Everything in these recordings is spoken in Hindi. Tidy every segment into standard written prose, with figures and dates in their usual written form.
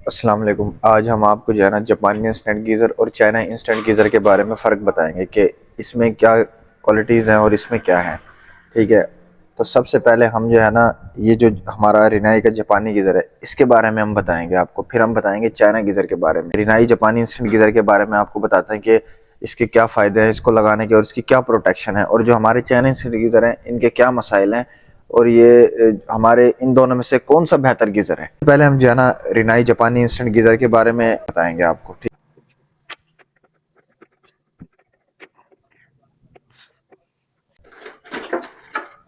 अस्सलाम वालेकुम। आज हम आपको जो है ना जापानी इंस्टेंट गीज़र और चाइना इंस्टेंट गीज़र के बारे में फ़र्क बताएंगे कि इसमें क्या क्वालिटीज़ हैं और इसमें क्या है। ठीक है, तो सबसे पहले हम जो है ना ये जो हमारा रिनाई का जापानी गीज़र है इसके बारे में हम बताएंगे आपको, फिर हम बताएंगे चाइना गीज़र के बारे में। रिनाई जापानी इंस्टेंट गीज़र के बारे में आपको बताते हैं कि इसके क्या फ़ायदे हैं इसको लगाने के और इसकी क्या प्रोटेक्शन है, और जो हमारे चाइना इंस्टेंट गीज़र हैं इनके क्या मसाइल हैं, और ये हमारे इन दोनों में से कौन सा बेहतर गीजर है। पहले हम जो है ना रिनाई जापानी इंस्टेंट गीजर के बारे में बताएंगे आपको।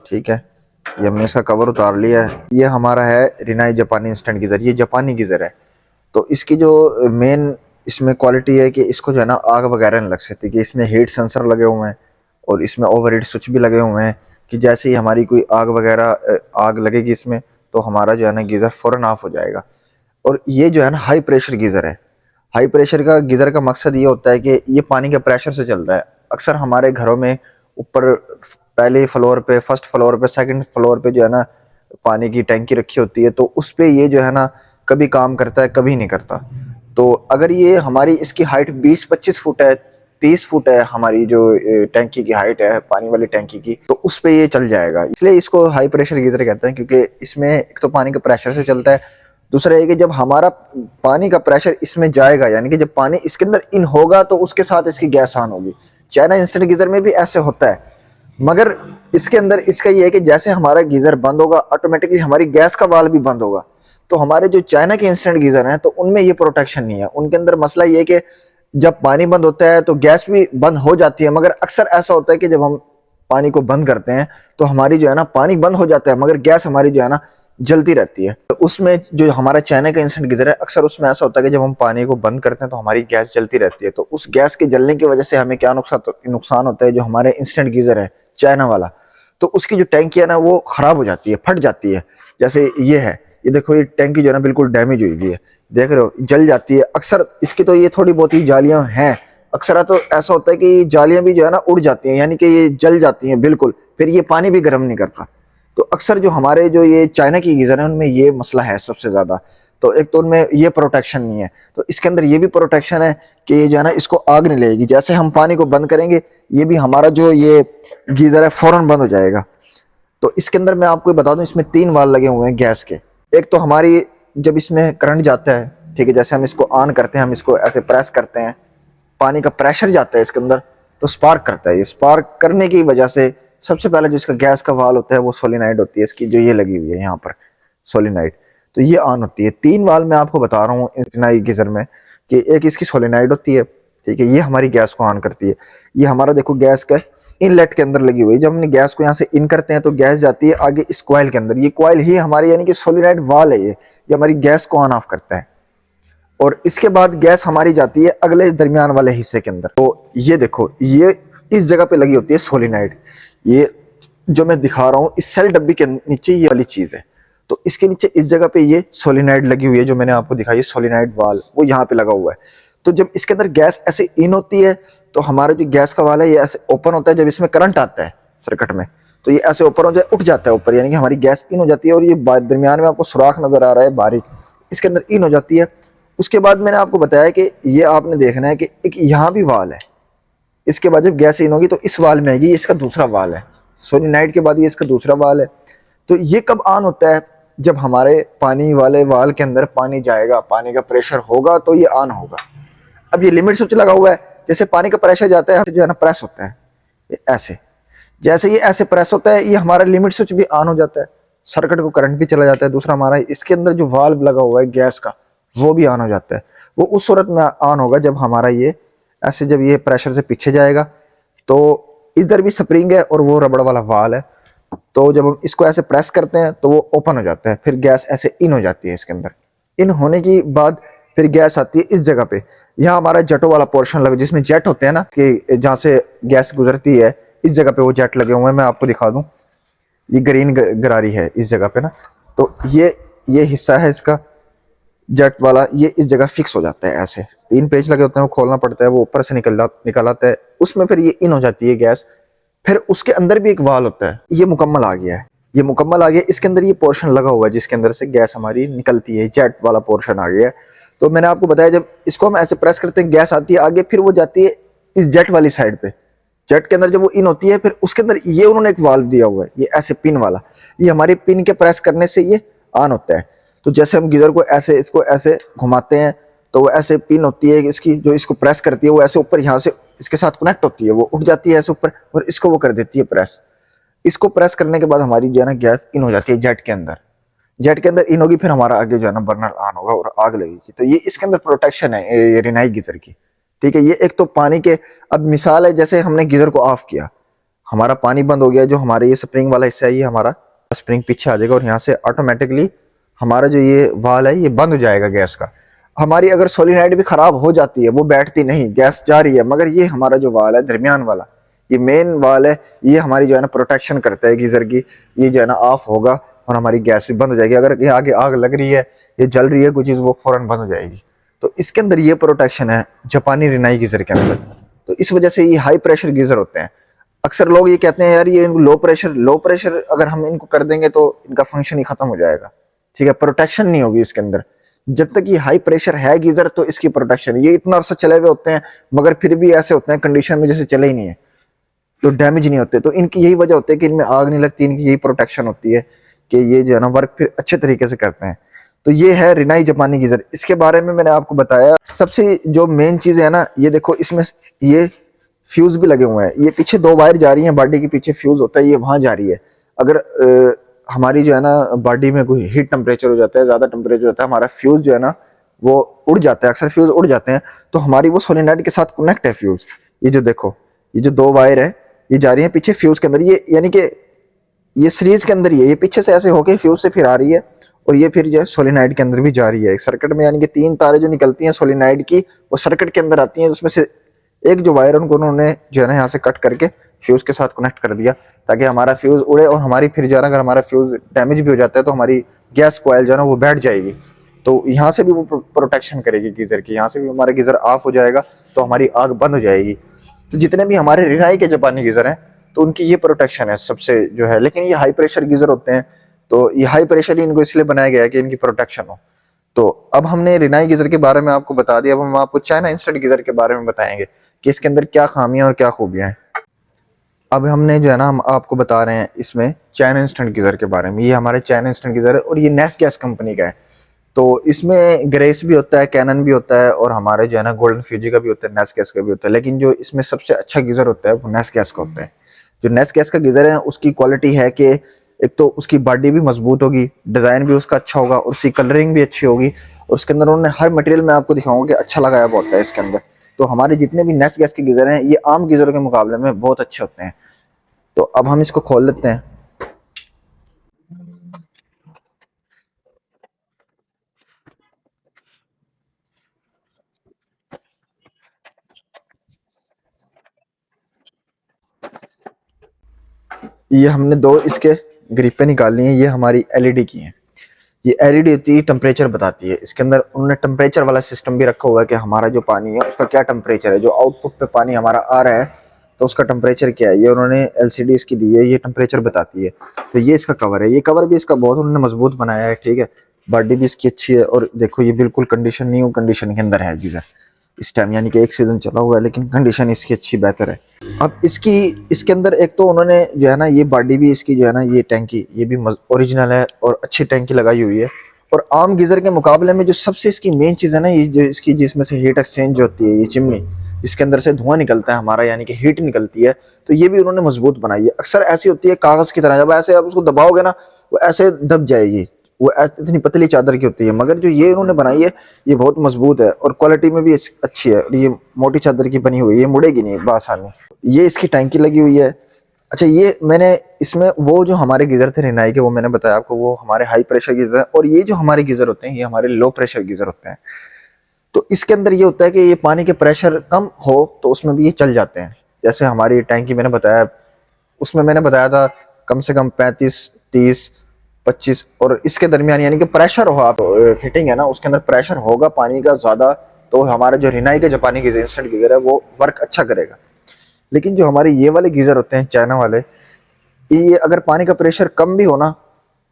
ठीक है, ये हमने इसका कवर उतार लिया है। ये हमारा है रिनाई जापानी इंस्टेंट गीजर, ये जापानी गीजर है। तो इसकी जो मेन इसमें क्वालिटी है कि इसको जो है ना आग वगैरह नहीं लग सकती, कि इसमें हीट सेंसर लगे हुए हैं और इसमें ओवर हीट स्विच भी लगे हुए हैं कि जैसे ही हमारी कोई आग वगैरह आग लगेगी इसमें तो हमारा जो है ना गीज़र फ़ौरन ऑफ हो जाएगा। और ये जो है ना हाई प्रेशर गीज़र है। हाई प्रेशर का गीज़र का मकसद ये होता है कि ये पानी के प्रेशर से चलता है। अक्सर हमारे घरों में ऊपर पहले फ्लोर पे, फर्स्ट फ्लोर पे, सेकंड फ्लोर पे जो है ना पानी की टैंकी रखी होती है, तो उस पे ये जो है ना कभी काम करता है कभी नहीं करता। तो अगर ये हमारी इसकी हाइट 20-25 फुट है, 30 फुट है हमारी जो टैंकी की हाइट है पानी वाली टैंकी की, तो उस पे ये चल जाएगा। इसलिए इसको हाई प्रेशर गीजर कहते हैं, क्योंकि इसमें एक तो पानी का प्रेशर से चलता है, दूसरा ये कि जब हमारा पानी का प्रेशर इसमें जाएगा, यानी कि जब पानी इसके अंदर इन होगा तो उसके साथ इसकी गैस ऑन होगी। चाइना इंस्टेंट गीजर में भी ऐसे होता है, मगर इसके अंदर इसका ये है कि जैसे हमारा गीजर बंद होगा ऑटोमेटिकली हमारी गैस का वाल्व भी बंद होगा। तो हमारे जो चाइना के इंस्टेंट गीजर हैं तो उनमें ये प्रोटेक्शन नहीं है। उनके अंदर मसला ये है कि जब पानी बंद होता है तो गैस भी बंद हो जाती है, मगर अक्सर ऐसा होता है कि जब हम पानी को बंद करते हैं तो हमारी जो है ना पानी बंद हो जाता है मगर गैस हमारी जो है ना जलती रहती है। तो उसमें जो हमारा चाइना का इंस्टेंट गीजर है अक्सर उसमें ऐसा होता है कि जब हम पानी को बंद करते हैं तो हमारी गैस जलती रहती है। तो उस गैस के जलने की वजह से हमें क्या नुकसान होता है, जो हमारे इंस्टेंट गीजर है चाइना वाला, तो उसकी जो टैंकी है ना वो खराब हो जाती है, फट जाती है। जैसे ये है, ये देखो ये टैंकी जो है ना बिल्कुल डैमेज हुई हुई है, देख रहे हो, जल जाती है। अक्सर इसकी तो ये थोड़ी बहुत ही जालियां हैं, अक्सर तो ऐसा होता है कि जालियां भी जो है ना उड़ जाती हैं, यानी कि ये जल जाती हैं बिल्कुल, फिर ये पानी भी गर्म नहीं करता। तो अक्सर जो हमारे जो ये चाइना की गीजर है उनमें ये मसला है सबसे ज्यादा। तो एक तो उनमें ये प्रोटेक्शन नहीं है, तो इसके अंदर ये भी प्रोटेक्शन है कि ये जो है ना इसको आग नहीं लगेगी। जैसे हम पानी को बंद करेंगे ये भी हमारा जो ये गीजर है फौरन बंद हो जाएगा। तो इसके अंदर मैं आपको बता दूं इसमें 3 वाल्व लगे हुए हैं गैस के। एक तो हमारी जब इसमें करंट जाता है, ठीक है, जैसे हम इसको ऑन करते हैं, हम इसको ऐसे प्रेस करते हैं, पानी का प्रेशर जाता है इसके अंदर तो स्पार्क करता है। ये स्पार्क करने की वजह से सबसे पहले जो इसका गैस का वाल्व होता है वो सोलिनाइड होती है इसकी, जो ये लगी हुई है यहाँ पर सोलिनाइड, तो ये ऑन होती है। 3 वाल्व मैं आपको बता रहा हूँ इस गीजर में कि एक इसकी सोलिनाइड होती है, ठीक है, ये हमारी गैस को ऑन करती है। ये हमारा देखो गैस का इनलेट के अंदर लगी हुई है, जब हमने गैस को यहाँ से इन करते हैं तो गैस जाती है आगे इस कॉइल के अंदर। ये कॉइल ही हमारी यानी कि सोलिनाइड वाल है, ये हमारी गैस को ऑन ऑफ करता है। और इसके बाद गैस हमारी जाती है अगले दरमियान वाले हिस्से के अंदर। तो ये देखो ये इस जगह पे लगी होती है सोलिनाइड, ये जो मैं दिखा रहा हूँ इस सेल डब्बी के नीचे ये वाली चीज है। तो इसके नीचे इस जगह पे ये सोलिनाइड लगी हुई है, जो मैंने आपको दिखाई सोलिनाइड वाल, वो यहाँ पे लगा हुआ है। तो जब इसके अंदर गैस ऐसे इन होती है तो हमारा जो गैस का वाल है ये ऐसे ओपन होता है। जब इसमें करंट आता है सर्किट में तो ये ऐसे ऊपर हो जाए, उठ जाता है ऊपर, यानी कि हमारी गैस इन हो जाती है। और ये दरमियान में आपको सुराख नजर आ रहा है बारीक, इसके अंदर इन हो जाती है। उसके बाद मैंने आपको बताया कि ये आपने देखना है कि एक यहाँ भी वाल है, इसके बाद जब गैस इन होगी तो इस वाल में आएगी, ये इसका दूसरा वाल है। सोलिनाइड के बाद ये इसका दूसरा वाल है। तो ये कब ऑन होता है, जब हमारे पानी वाले वाल के अंदर पानी जाएगा, पानी का प्रेशर होगा तो ये ऑन होगा। अब ये लिमिट स्विच लगा हुआ है, जैसे पानी का प्रेशर जाता है जो है ना प्रेस होता है ऐसे, जैसे ये ऐसे प्रेस होता है ये हमारा लिमिट स्विच भी ऑन हो जाता है, सर्किट को करंट भी चला जाता है। दूसरा हमारा इसके अंदर जो वाल्व लगा हुआ है गैस का वो भी ऑन हो जाता है। वो उस सूरत में ऑन होगा जब हमारा ये ऐसे, जब ये प्रेशर से पीछे जाएगा तो इधर भी स्प्रिंग है और वो रबड़ वाला वाल है, तो जब हम इसको ऐसे प्रेस करते हैं तो वो ओपन हो जाता है, फिर गैस ऐसे इन हो जाती है इसके अंदर। इन होने की बाद फिर गैस आती है इस जगह पे, यहाँ हमारा जेटो वाला पोर्शन लगा जिसमें जेट होते हैं ना, कि जहाँ से गैस गुजरती है, इस जगह पे वो जेट लगे हुए हैं। मैं आपको दिखा दूं, ये ग्रीन गरारी है इस जगह पे ना, तो ये हिस्सा है इसका जेट वाला, ये इस जगह फिक्स हो जाता है। ऐसे 3 पेज लगे होते हैं, वो खोलना पड़ता है, वो ऊपर से निकल आता है, उसमें फिर ये इन हो जाती है गैस। फिर उसके अंदर भी एक वाल होता है, ये मुकम्मल आ गया है, ये मुकम्मल आ गया। इसके अंदर ये पोर्शन लगा हुआ है जिसके अंदर से गैस हमारी निकलती है, जेट वाला पोर्शन आ गया है। तो मैंने आपको बताया जब इसको हम ऐसे प्रेस करते हैं गैस आती है आगे, फिर वो जाती है इस जेट वाली साइड पे। जेट के अंदर जब वो इन होती है फिर उसके अंदर ये उन्होंने एक वाल्व दिया हुआ है, ये ऐसे पिन वाला, ये हमारे पिन के प्रेस करने से ये ऑन होता है। तो जैसे हम गीजर को ऐसे इसको ऐसे घुमाते हैं तो वो ऐसे पिन होती है इसकी जो इसको प्रेस करती है, वो ऐसे ऊपर यहाँ से इसके साथ कनेक्ट होती है, वो उठ जाती है ऐसे ऊपर और इसको वो कर देती है प्रेस। इसको प्रेस करने के बाद हमारी जो है ना गैस इन हो जाती है जेट के अंदर। जेट के अंदर इन होगी फिर हमारा आगे जो है ना बर्नर ऑन होगा और आग लगेगी। तो ये इसके अंदर प्रोटेक्शन है ये रिनाई गीजर की। ठीक है, ये एक तो पानी के, अब मिसाल है जैसे हमने गीजर को ऑफ किया, हमारा पानी बंद हो गया, जो हमारे ये स्प्रिंग वाला हिस्सा है ये हमारा स्प्रिंग पीछे आ जाएगा और यहाँ से ऑटोमेटिकली हमारा जो ये वाल है ये बंद हो जाएगा गैस का। हमारी अगर सोलिनॉइड भी खराब हो जाती है, वो बैठती नहीं, गैस जा रही है, मगर ये हमारा जो वाल है दरमियान वाला, ये मेन वाल है, ये हमारी जो है ना प्रोटेक्शन करता है गीजर की। ये जो है ना ऑफ होगा और हमारी गैस भी बंद हो जाएगी। अगर ये आगे आग लग रही है, ये जल रही है कोई चीज, वो फौरन बंद हो जाएगी। तो इसके अंदर ये प्रोटेक्शन है जापानी रिनाई गीजर के अंदर। तो इस वजह से ये हाई प्रेशर गीजर होते हैं। अक्सर लोग ये कहते हैं यार ये लो प्रेशर अगर हम इनको कर देंगे तो इनका फंक्शन ही खत्म हो जाएगा। ठीक है, प्रोटेक्शन नहीं होगी इसके अंदर। जब तक ये हाई प्रेशर है गीजर तो इसकी प्रोटेक्शन, ये इतना अरसा चले हुए होते हैं मगर फिर भी ऐसे होते हैं कंडीशन में जैसे चले ही नहीं है, तो डैमेज नहीं होते। तो इनकी यही वजह होती है कि इनमें आग नहीं लगती, इनकी यही प्रोटेक्शन होती है कि ये जो है ना वर्क फिर अच्छे तरीके से करते हैं। तो ये है रिनाई जापानी गीजर। इसके बारे में मैंने आपको बताया। सबसे जो मेन चीज है ना, ये देखो इसमें ये फ्यूज भी लगे हुए हैं, ये पीछे 2 वायर जा रही हैं, बॉडी के पीछे फ्यूज होता है, ये वहां जा रही है। अगर हमारी जो है ना बॉडी में कोई हीट टेम्परेचर हो जाता है, ज्यादा टेम्परेचर होता है, हमारा फ्यूज जो है ना वो उड़ जाता है, अक्सर फ्यूज उड़ जाते हैं, तो हमारी वो सोलेनॉइड के साथ कनेक्ट है फ्यूज। ये जो देखो, ये जो 2 वायर है ये जा रही है पीछे फ्यूज के अंदर, ये यानी कि ये सीरीज के अंदर ही है, ये पीछे से ऐसे होके फ्यूज से फिर आ रही है और ये फिर जो है सोलेनॉइड के अंदर भी जा रही है एक सर्किट में। यानी कि 3 तारें जो निकलती हैं सोलेनॉइड की वो सर्किट के अंदर आती हैं, उसमें से एक जो वायर उनको उन्होंने जो है ना यहाँ से कट करके फ्यूज के साथ कनेक्ट कर दिया ताकि हमारा फ्यूज उड़े और हमारी फिर जो है ना अगर हमारा फ्यूज डैमेज भी हो जाता है तो हमारी गैस कॉइल जो है ना वो बैठ जाएगी। तो यहाँ से भी वो प्रोटेक्शन करेगी गीजर की, यहाँ से भी हमारा गीजर ऑफ हो जाएगा तो हमारी आग बंद हो जाएगी। तो जितने भी हमारे रिनाई के जापानी गीजर हैं तो उनकी ये प्रोटेक्शन है सबसे जो है। लेकिन ये हाई प्रेशर गीजर होते हैं तो ये हाई प्रेशर ही इनको इसलिए बनाया गया है कि इनकी प्रोटेक्शन हो। तो अब हमने रिनाई गीजर के बारे में आपको बता दिया, अब हम आपको चाइना इंस्टेंट गीजर के बारे में बताएंगे कि इसके अंदर क्या खामियां और क्या खूबियां हैं। अब हमने जो है ना हम आपको बता रहे हैं इसमें चाइना इंस्टेंट गीजर के बारे में। ये हमारे चाइना इंस्टेंट गीजर है और ये नेस गैस कंपनी का है। तो इसमें ग्रेस भी होता है, कैनन भी होता है और हमारे जो है ना गोल्डन फ्यूजी का भी होता है, नेस गैस का भी होता है। लेकिन जो इसमें सबसे अच्छा गीजर होता है वो नेस गैस का होता है। जो नेस गैस का गीजर है उसकी क्वालिटी है कि एक तो उसकी बॉडी भी मजबूत होगी, डिजाइन भी उसका अच्छा होगा और उसकी कलरिंग भी अच्छी होगी और उसके अंदर उन्होंने हर मटेरियल में आपको दिखाऊंगा कि अच्छा लगाया हुआ होता है इसके अंदर। तो हमारे जितने भी नेस गैस के गीजर हैं ये आम गीजरों के मुकाबले में बहुत अच्छे होते हैं। तो अब हम इसको खोल लेते हैं। ये हमने 2 इसके ग्रिपें निकालनी है, ये हमारी एलईडी की हैं। ये एलईडी होती है, टेम्परेचर बताती है। इसके अंदर उन्होंने टेम्परेचर वाला सिस्टम भी रखा हुआ है कि हमारा जो पानी है उसका क्या टेम्परेचर है, जो आउटपुट पे पानी हमारा आ रहा है तो उसका टेम्परेचर क्या है, ये उन्होंने एलसीडी इसकी दी है, ये टेम्परेचर बताती है। तो ये इसका कवर है, ये कवर भी इसका बहुत उन्होंने मजबूत बनाया है। ठीक है, बॉडी भी इसकी अच्छी है और देखो ये बिल्कुल कंडीशन न्यू कंडीशन के अंदर है गीजर इस टाइम, यानी कि 1 सीजन चला हुआ है लेकिन कंडीशन इसकी अच्छी बेहतर है। अब इसके अंदर एक तो उन्होंने जो है ना ये बॉडी भी इसकी जो है ना ये टैंकी ये भी ओरिजिनल है और अच्छी टैंकी लगाई हुई है। और आम गीजर के मुकाबले में जो सबसे इसकी मेन चीज है ना, ये जो इसकी जिसमें से हीट एक्सचेंज होती है, ये चिमनी इसके अंदर से धुआं निकलता है हमारा, यानी कि हीट निकलती है, तो ये भी उन्होंने मजबूत बनाई है। अक्सर ऐसी होती है कागज की तरह, जब ऐसे आप उसको दबाओगे ना वो ऐसे दब जाएगी, वो इतनी पतली चादर की होती है। मगर जो ये इन्होंने बनाई है ये बहुत मजबूत है और क्वालिटी में भी अच्छी है। ये मोटी चादर की बनी हुई है, ये मुड़ेगी नहीं बासानी। ये इसकी टैंकी लगी हुई है। अच्छा, ये मैंने इसमें वो जो हमारे गीजर थे रिनाई के वो मैंने बताया आपको, वो हमारे हाई प्रेशर गीजर है और ये जो हमारे गीजर होते हैं ये हमारे लो प्रेशर गीजर होते हैं। तो इसके अंदर ये होता है कि ये पानी के प्रेशर कम हो तो उसमें भी ये चल जाते हैं। जैसे हमारी टैंकी मैंने बताया, उसमें मैंने बताया था कम से कम 35, 30, 25 और इसके दरमियान, यानी कि प्रेशर हो, आप फिटिंग है ना उसके अंदर प्रेशर होगा पानी का ज्यादा तो हमारा जो रिनाई के जापानी गीजर इंस्टेंट गीजर है वो वर्क अच्छा करेगा। लेकिन जो हमारे ये वाले गीजर होते हैं चाइना वाले, ये अगर पानी का प्रेशर कम भी हो ना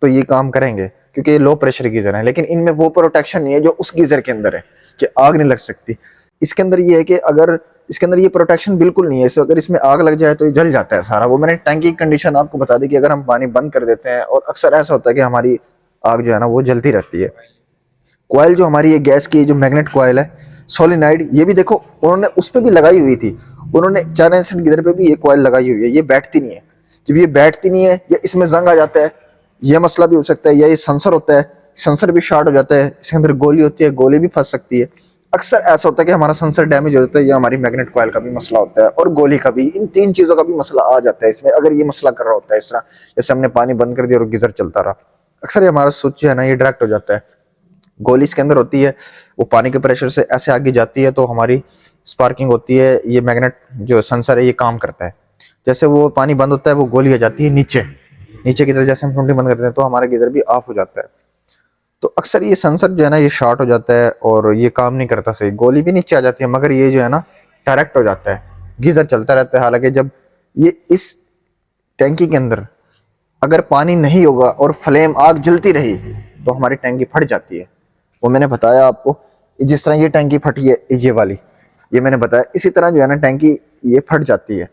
तो ये काम करेंगे क्योंकि ये लो प्रेशर गीजर है। लेकिन इनमें वो प्रोटेक्शन नहीं है जो उस गीजर के अंदर है। कि आग नहीं लग सकती। इसके अंदर ये है कि अगर इसके अंदर ये प्रोटेक्शन बिल्कुल नहीं है, इससे अगर इसमें आग लग जाए तो ये जल जाता है सारा। वो मैंने टैंकी की कंडीशन आपको बता दी कि अगर हम पानी बंद कर देते हैं, और अक्सर ऐसा होता है कि हमारी आग जो है ना वो जलती रहती है। कॉयल जो हमारी ये गैस की जो मैग्नेट कॉयल है सोलिनाइड, ये भी देखो उन्होंने उस पर भी लगाई हुई थी, उन्होंने चाइना इंस्टेंट गीजर पे भी ये कॉयल लगाई हुई है। ये बैठती नहीं है, जब ये बैठती नहीं है या इसमें जंग आ जाता है, ये मसला भी हो सकता है, या ये सेंसर होता है, सेंसर भी शॉर्ट हो जाता है, इसके अंदर गोली होती है, गोली भी फंस सकती है। अक्सर ऐसा होता है कि हमारा सेंसर डैमेज हो जाता है, या हमारी मैग्नेट कॉयल का भी मसला होता है, और गोली का भी, इन तीन चीजों का भी मसला आ जाता है इसमें। अगर ये मसला कर रहा होता है इस तरह, जैसे हमने पानी बंद कर दिया और गीजर चलता रहा, अक्सर ये हमारा स्विच है ना ये डायरेक्ट हो जाता है। गोली इसके अंदर होती है, वो पानी के प्रेशर से ऐसे आगे जाती है तो हमारी स्पार्किंग होती है, ये मैग्नेट जो सेंसर है ये काम करता है। जैसे वो पानी बंद होता है, वो गोली आ जाती है नीचे नीचे की तरफ, जैसे हम टुंडी बंद करते हैं तो हमारा गीजर भी ऑफ हो जाता है। तो अक्सर ये सेंसर जो है ना ये शॉर्ट हो जाता है और ये काम नहीं करता सही, गोली भी नीचे आ जाती है, मगर ये जो है ना डायरेक्ट हो जाता है, गीजर चलता रहता है। हालांकि जब ये इस टैंकी के अंदर अगर पानी नहीं होगा और फ्लेम आग जलती रही तो हमारी टैंकी फट जाती है। वो मैंने बताया आपको, जिस तरह ये टैंकी फटी है ये वाली, ये मैंने बताया, इसी तरह जो है ना टैंकी ये फट जाती है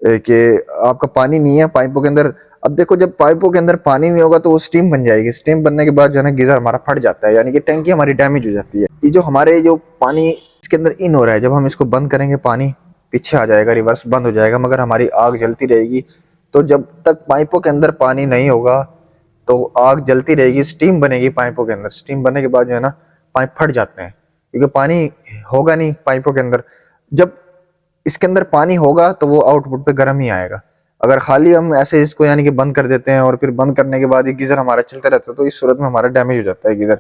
कि आपका पानी नहीं है पाइपों के अंदर। अब देखो जब पाइपों के अंदर पानी नहीं होगा तो वो स्टीम बन जाएगी, स्टीम बनने के बाद जो है ना गीजर हमारा फट जाता है, यानी कि टैंकी हमारी डैमेज हो जाती है। ये जो हमारे जो पानी इसके अंदर इन हो रहा है, जब हम इसको बंद करेंगे पानी पीछे आ जाएगा, रिवर्स बंद हो जाएगा, मगर हमारी आग जलती रहेगी। तो जब तक पाइपों के अंदर पानी नहीं होगा तो आग जलती रहेगी, स्टीम बनेगी पाइपों के अंदर, स्टीम बनने के बाद जो है ना पाइप फट जाते हैं, क्योंकि पानी होगा नहीं पाइपों के अंदर। जब इसके अंदर पानी होगा तो वो आउटपुट पे गर्म ही आएगा। अगर खाली हम ऐसे इसको यानी कि बंद कर देते हैं और फिर बंद करने के बाद ये गीजर हमारा चलता रहता है, तो इस सूरत में हमारा डैमेज हो जाता है गीजर।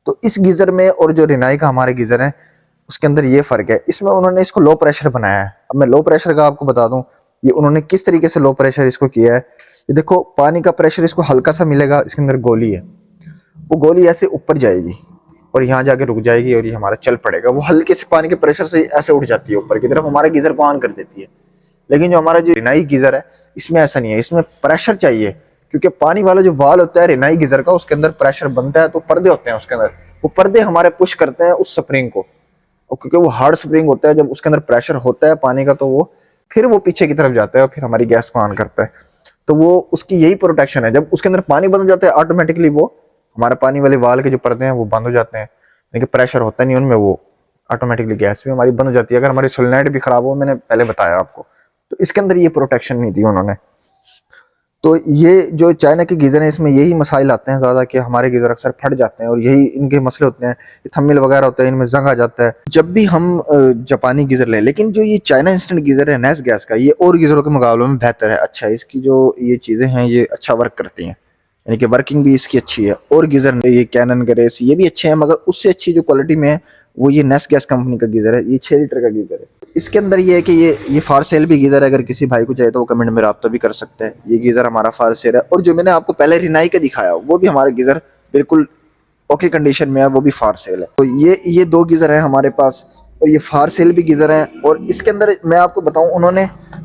तो इस गीजर में और जो रिनाई का हमारे गीजर है उसके अंदर ये फर्क है। इसमें उन्होंने इसको लो प्रेशर बनाया है। अब मैं लो प्रेशर का आपको बता दूं, ये उन्होंने किस तरीके से लो प्रेशर इसको किया है। ये देखो पानी का प्रेशर इसको हल्का सा मिलेगा, इसके अंदर गोली है, वो गोली ऐसे ऊपर जाएगी और यहाँ जाके रुक जाएगी और ये हमारा चल पड़ेगा। वो हल्के से पानी के प्रेशर से ऐसे उठ जाती है ऊपर की तरफ, हमारा गीजर को ऑन कर देती है। लेकिन जो हमारा जो रिनाई गीजर है इसमें ऐसा नहीं है, इसमें प्रेशर चाहिए, क्योंकि पानी वाला जो वाल होता है रिनाई गीजर का उसके अंदर प्रेशर बनता है, तो पर्दे होते हैं उसके अंदर, वो पर्दे हमारे पुश करते हैं उस स्प्रिंग को, और क्योंकि वो हार्ड स्प्रिंग होता है, जब उसके अंदर प्रेशर होता है पानी का तो वो फिर वो पीछे की तरफ जाता है और फिर हमारी गैस को ऑन करता है। तो वो उसकी यही प्रोटेक्शन है। जब उसके अंदर पानी बंद हो जाता है ऑटोमेटिकली वो हमारे पानी वाले वाल के जो पर्दे हैं वो बंद हो जाते हैं, लेकिन प्रेशर होता नहीं उनमें, वो ऑटोमेटिकली गैस भी हमारी बंद हो जाती है। अगर हमारी सोलेनाइड भी खराब हो, मैंने पहले बताया आपको, तो इसके अंदर ये प्रोटेक्शन नहीं दी उन्होंने। तो ये जो चाइना के गीजर हैं इसमें यही मसाइल आते हैं ज्यादा, कि हमारे गीजर अक्सर फट जाते हैं और यही इनके मसले होते हैं। थम्मिल वगैरह होता है, इनमें जंग आ जाता है जब भी हम जापानी गीजर लें। लेकिन जो ये चाइना इंस्टेंट गीजर है नेस गैस का, ये और गीजरों के मुकाबले में बेहतर है, अच्छा है। इसकी जो ये चीजें हैं ये अच्छा वर्क करती हैं, यानी कि वर्किंग भी इसकी अच्छी है। और गीजर ये कैनन ग्रेस ये भी अच्छे हैं, मगर उससे अच्छी जो क्वालिटी में है वो ये नेस गैस कंपनी का गीजर है। ये 6 लीटर का गीजर है। इसके अंदर ये है कि ये फॉर सेल भी गीजर है, अगर किसी भाई को चाहिए तो वो कमेंट में राब्ता भी कर सकते हैं। ये गीजर हमारा फॉर सेल है। और जो मैंने आपको पहले रिनाई का दिखाया वो भी हमारा गीजर बिल्कुल ओके कंडीशन में है, वो भी फॉर सेल है। तो ये 2 गीजर है हमारे पास, और ये फॉर सेल भी गीजर है। और इसके अंदर मैं आपको बताऊं, उन्होंने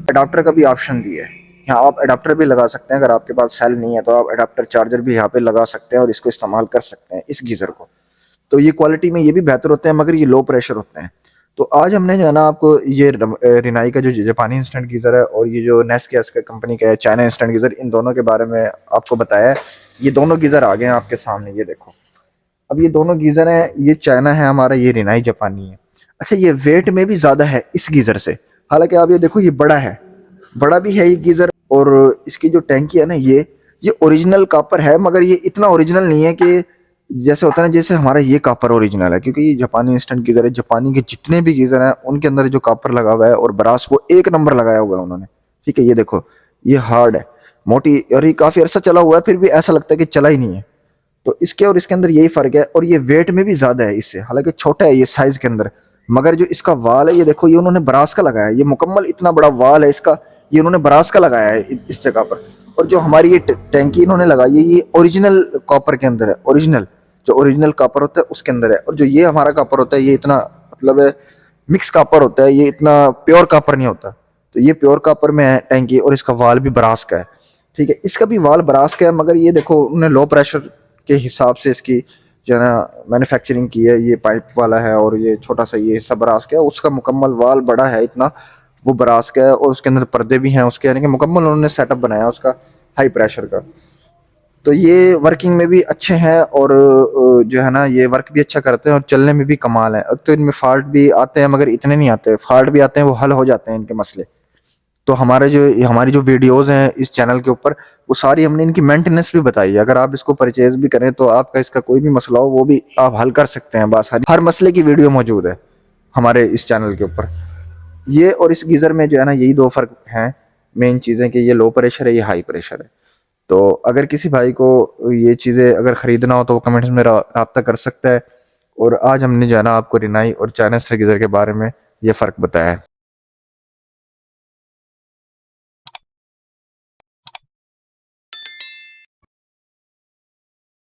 अडाप्टर का भी ऑप्शन दिया है। यहाँ आप अडाप्टर भी लगा सकते हैं, अगर आपके पास सेल नहीं है तो आप अडाप्टर चार्जर भी यहाँ पे लगा सकते हैं और इसको इस्तेमाल कर सकते हैं इस गीजर को। तो ये क्वालिटी में ये भी बेहतर होते हैं, मगर ये लो प्रेशर होते हैं। तो आज हमने जो है ना आपको ये रिनाई का जो जापानी इंस्टेंट गीजर है और ये जो नेस गैस का कंपनी का है चाइना इंस्टेंट गीजर, इन दोनों के बारे में आपको बताया है। ये दोनों गीजर आ गए हैं आपके सामने, ये देखो। अब ये दोनों गीजर हैं, ये चाइना है हमारा, ये रिनाई जापानी है। अच्छा, ये वेट में भी ज्यादा है इस गीजर से। हालांकि आप ये देखो ये बड़ा है, बड़ा भी है ये गीजर। और इसकी जो टैंकी है ना ये ओरिजिनल कॉपर है, मगर ये इतना ओरिजिनल नहीं है कि जैसे होता है ना जैसे हमारा ये कॉपर ओरिजिनल है, क्योंकि ये जापानी इंस्टेंट गीजर है। जापानी के जितने भी गीजर हैं उनके अंदर जो कॉपर लगा हुआ है और ब्रास वो 1 नंबर लगाया हुआ है उन्होंने। ठीक है, ये देखो ये हार्ड है, मोटी, और ये काफी अरसा चला हुआ है, फिर भी ऐसा लगता है कि चला ही नहीं है। तो इसके और इसके अंदर यही फर्क है। और ये वेट में भी ज्यादा है इससे, हालांकि छोटा है ये साइज के अंदर, मगर जो इसका वाल है ये देखो, ये उन्होंने ब्रास का लगाया है। ये मुकम्मल इतना बड़ा वाल है इसका, ये उन्होंने ब्रास का लगाया है इस जगह पर। और जो हमारी ये टैंकी इन्होंने लगाई है ये ओरिजिनल कॉपर के अंदर है, ओरिजिनल जो ओरिजिनल कॉपर होता है उसके अंदर है। और जो ये हमारा कॉपर होता है ये इतना मतलब मिक्स कॉपर होता है, ये इतना प्योर कॉपर नहीं होता। तो ये प्योर कॉपर में है टैंकी, और इसका वाल भी ब्रास का है। ठीक है, इसका भी वाल ब्रास का है, मगर ये देखो उन्होंने लो प्रेशर के हिसाब से इसकी जो है ना मैन्युफैक्चरिंग की है, ये पाइप वाला है और ये छोटा सा ये हिस्सा ब्रास का है, उसका मुकम्मल वाल बड़ा है इतना, वो ब्रास का है और उसके अंदर पर्दे भी हैं उसके, यानी कि मुकम्मल उन्होंने सेटअप बनाया उसका हाई प्रेशर का। तो ये वर्किंग में भी अच्छे हैं और जो है ना ये वर्क भी अच्छा करते हैं और चलने में भी कमाल है। अब तो इनमें फॉल्ट भी आते हैं मगर इतने नहीं आते, फॉल्ट भी आते हैं वो हल हो जाते हैं इनके मसले। तो हमारी जो वीडियोस हैं इस चैनल के ऊपर, वो सारी हमने इनकी मेंटेनेंस भी बताई है। अगर आप इसको परचेज भी करें तो आपका इसका कोई भी मसला हो वो भी आप हल कर सकते हैं, बस हर मसले की वीडियो मौजूद है हमारे इस चैनल के ऊपर। ये और इस गीज़र में जो है ना यही दो फर्क हैं मेन चीज़ें, कि ये लो प्रेशर है, ये हाई प्रेशर है। तो अगर किसी भाई को ये चीज़ें अगर ख़रीदना हो तो वो कमेंट्स में रब्ता कर सकता है। और आज हमने जो है ना आपको रिनाई और चाइना स्टार गीज़र के बारे में ये फ़र्क बताया है।